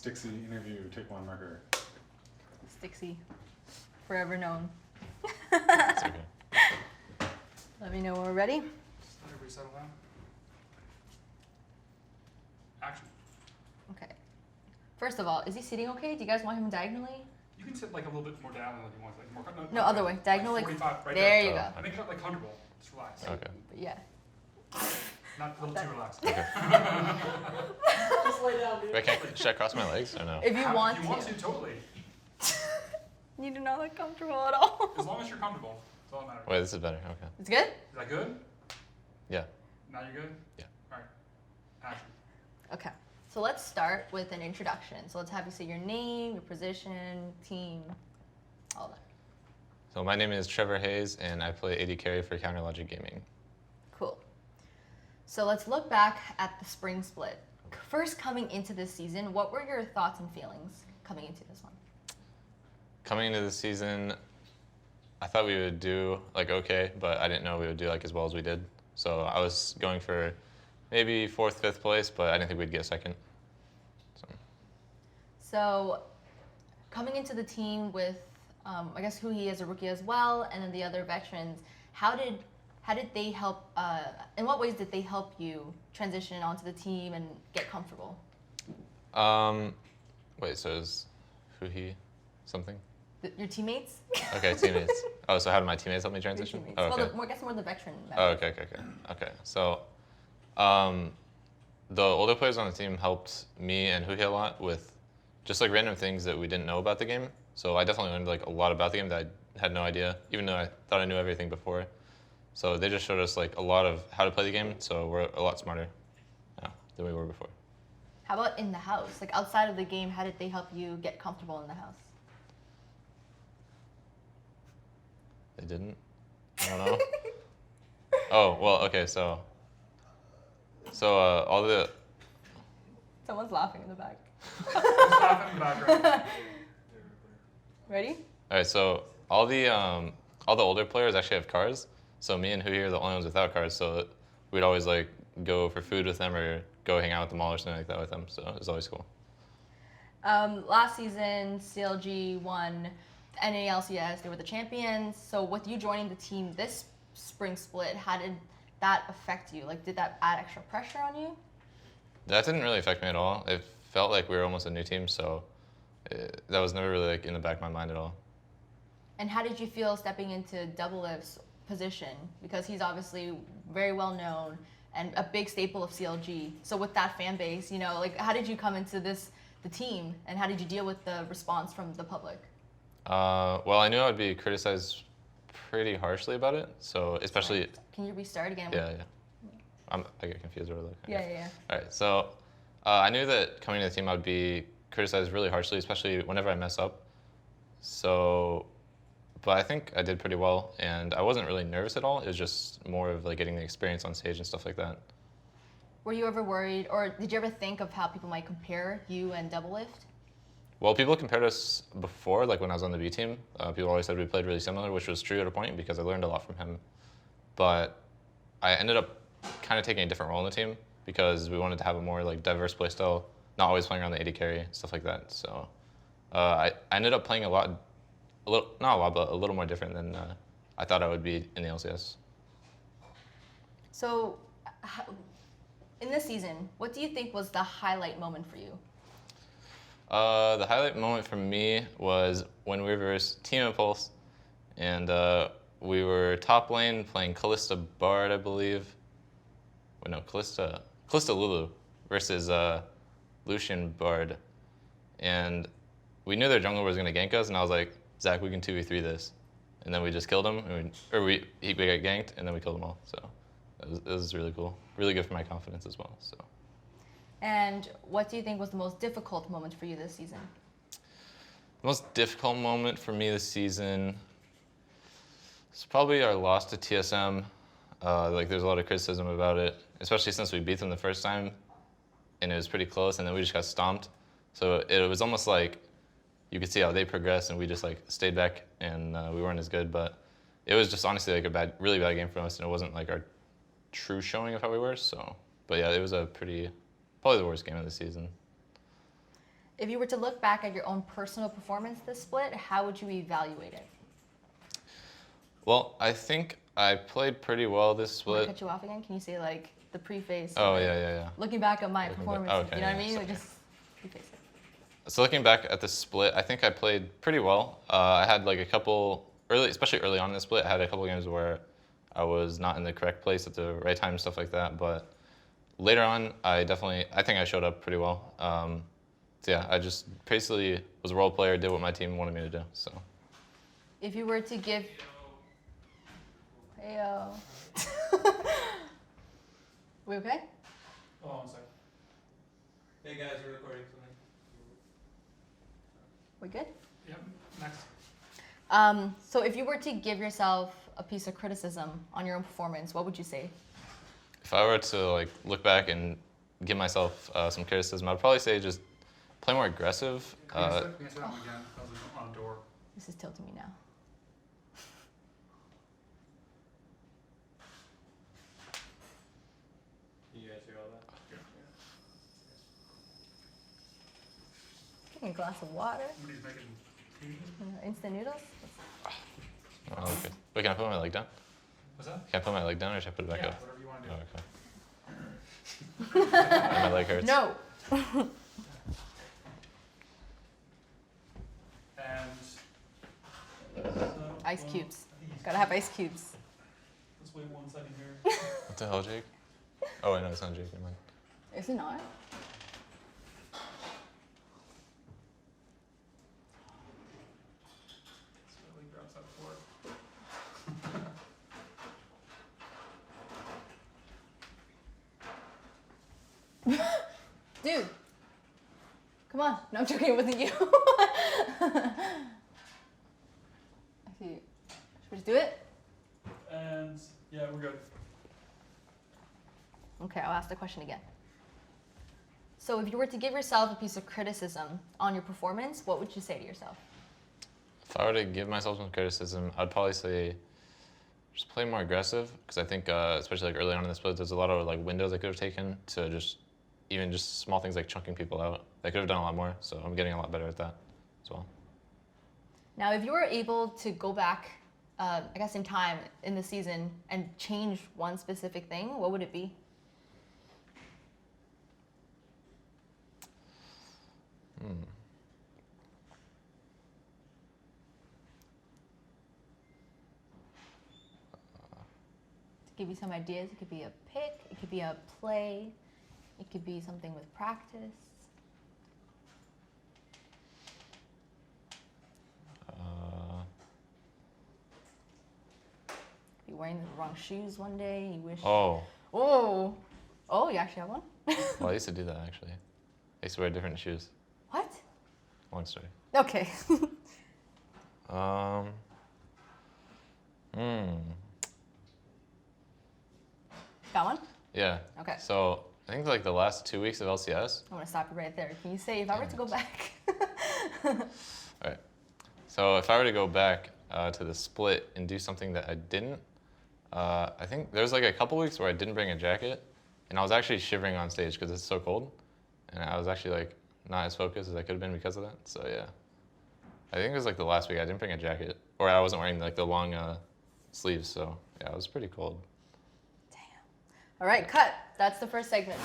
Stixxay interview, take one marker. Stixxay, forever known. It's okay. Let me know when we're ready. Just let everybody settle down. Action. Okay. First of all, is he sitting okay? Do you guys want him diagonally? You can sit like a little bit more down if you want, like more. No, other way. Diagonal, like 45, right there you Oh. go. Make it like comfortable. Just relax. Okay. But yeah. Not a little too relaxed. Okay. Just lay down, dude. Wait, should I cross my legs or no? If you want If to. you want to, totally. You do not look comfortable at all. As long as you're comfortable, that's all that matters. Wait, this is better. Okay. It's good? Is that good? Yeah. Now you're good? Yeah. All right. Action. Okay. So let's start with an introduction. So let's have you say your name, your position, team, all that. So my name is Trevor Hayes, and I play AD carry for Counterlogic Gaming. Cool. So let's look back at the spring split. First, coming into this season, what were your thoughts and feelings coming into this one? Coming into the season, I thought we would do like okay, but I didn't know we would do like as well as we did. So I was going for maybe 4th, 5th place, but I didn't think we'd get 2nd. So coming into the team with, I guess who he is a rookie as well, and then the other veterans, how did they help? In what ways did they help you transition onto the team and get comfortable? Wait, so is who he something? Your teammates? Okay, teammates. Oh, so how did my teammates help me Your transition? teammates. Oh, okay. Well, I guess more the veteran Oh, members. okay. So, the older players on the team helped me and Huhi a lot with just like random things that we didn't know about the game. So I definitely learned like a lot about the game that I had no idea, even though I thought I knew everything before. So they just showed us like a lot of how to play the game. So we're a lot smarter now than we were before. How about in the house? Like outside of the game, how did they help you get comfortable in the house? They didn't. I don't know. Oh well, okay. So all the Someone's laughing in the back. Just laugh in the background. Ready? all right. So all the older players actually have cars. So me and Huhi are the only ones without cars. So we'd always like go for food with them or go hang out at the mall or something like that with them. So it was always cool. Last season, CLG won the NALCS. They were the champions. So with you joining the team this spring split, how did that affect you? Like, did that add extra pressure on you? That didn't really affect me at all. It felt like we were almost a new team. So that was never really like in the back of my mind at all. And how did you feel stepping into Double Lift's position? Because he's obviously very well known and a big staple of CLG. So with that fan base, you know, like how did you come into the team, and how did you deal with the response from the public? Well, I knew I would be criticized pretty harshly about it. So especially, Can you restart again? yeah. I get confused over that. Yeah. All right, so I knew that coming to the team I would be criticized really harshly, especially whenever I mess up. So, but I think I did pretty well, and I wasn't really nervous at all. It was just more of like getting the experience on stage and stuff like that. Were you ever worried, or did you ever think of how people might compare you and Double Lift? Well, people compared us before, like when I was on the B team. People always said we played really similar, which was true at a point because I learned a lot from him. But I ended up kind of taking a different role in the team because we wanted to have a more like diverse play style, not always playing around the AD carry, stuff like that. So I ended up playing not a lot, but a little more different than I thought I would be in the LCS. So, in this season, what do you think was the highlight moment for you? The highlight moment for me was when we versed Team Impulse, and we were top lane playing Callista Bard, I believe. Wait, no, Callista Lulu versus Lucian Bard, and we knew their jungler was gonna gank us, and I was like, Zach, we can 2v3 this, and then we just killed him, and we got ganked, and then we killed them all. So it was really cool, really good for my confidence as well. So. And what do you think was the most difficult moment for you this season? The most difficult moment for me this season is probably our loss to TSM. Like there's a lot of criticism about it, especially since we beat them the first time, and it was pretty close, and then we just got stomped. So it was almost like you could see how they progressed, and we just like stayed back, and we weren't as good. But it was just honestly like a really bad game for us, and it wasn't like our true showing of how we were. So, but yeah, it was probably the worst game of the season. If you were to look back at your own personal performance this split, how would you evaluate it? Well, I think I played pretty well this Want to split. cut you off again? Can you say like the preface? Oh, like, yeah. Looking back at my Looking back- performance, okay, you know what I yeah, mean? sorry. Like, just preface it. So looking back at the split, I think I played pretty well. I had like a couple especially early on in the split, I had a couple games where I was not in the correct place at the right time, stuff like that. But later on, I think I showed up pretty well. So yeah, I just basically was a role player, did what my team wanted me to do. So. If you were to give, heyo. We okay? Hold on a second. Hey guys, we're recording something. We good? Yep, next. So if you were to give yourself a piece of criticism on your own performance, what would you say? If I were to like look back and give myself some criticism, I'd probably say just play more aggressive. Can you say that one again? That was on a door. This is tilting me now. You guys hear all that? Getting a glass of water, Somebody's making tea. instant noodles. Oh, okay. Wait, can I put my leg down? What's that? Can I put my leg down or should I put it back Yeah, up? whatever you want to Oh, do. okay. My leg hurts. No. And Ice cubes. Gotta have ice cubes. Let's wait 1 second here. What the hell, Jake? Oh, wait, no, it's not Jake. Never mind. Is it not? it's really gross out for it. Dude. Come on. No, I'm joking. It wasn't you. I see. Should we just do it? And yeah, we're good. Okay, I'll ask the question again. So if you were to give yourself a piece of criticism on your performance, what would you say to yourself? If I were to give myself some criticism, I'd probably say just play more aggressive because I think, especially like early on in the split, there's a lot of like windows I could have taken to just even just small things like chunking people out. I could have done a lot more, so I'm getting a lot better at that as well. Now, if you were able to go back, I guess in time in the season and change one specific thing, what would it be? To give you some ideas, it could be a pick, it could be a play, it could be something with practice. Be wearing the wrong shoes one day, you wish. Oh, Oh, oh, you actually have one? well, I used to do that actually. I used to wear different shoes. What? Long story. Okay. Hmm. Got one? Yeah. Okay. So I think like the last 2 weeks of LCS. I'm gonna stop you right there. Can you say if I were to go back? All right. So if I were to go back to the split and do something that I didn't, I think there was like a couple weeks where I didn't bring a jacket, and I was actually shivering on stage because it's so cold, and I was actually like not as focused as I could have been because of that. So yeah, I think it was like the last week I didn't bring a jacket, or I wasn't wearing like the long sleeves. So yeah, it was pretty cold. All right, cut. That's the first segment.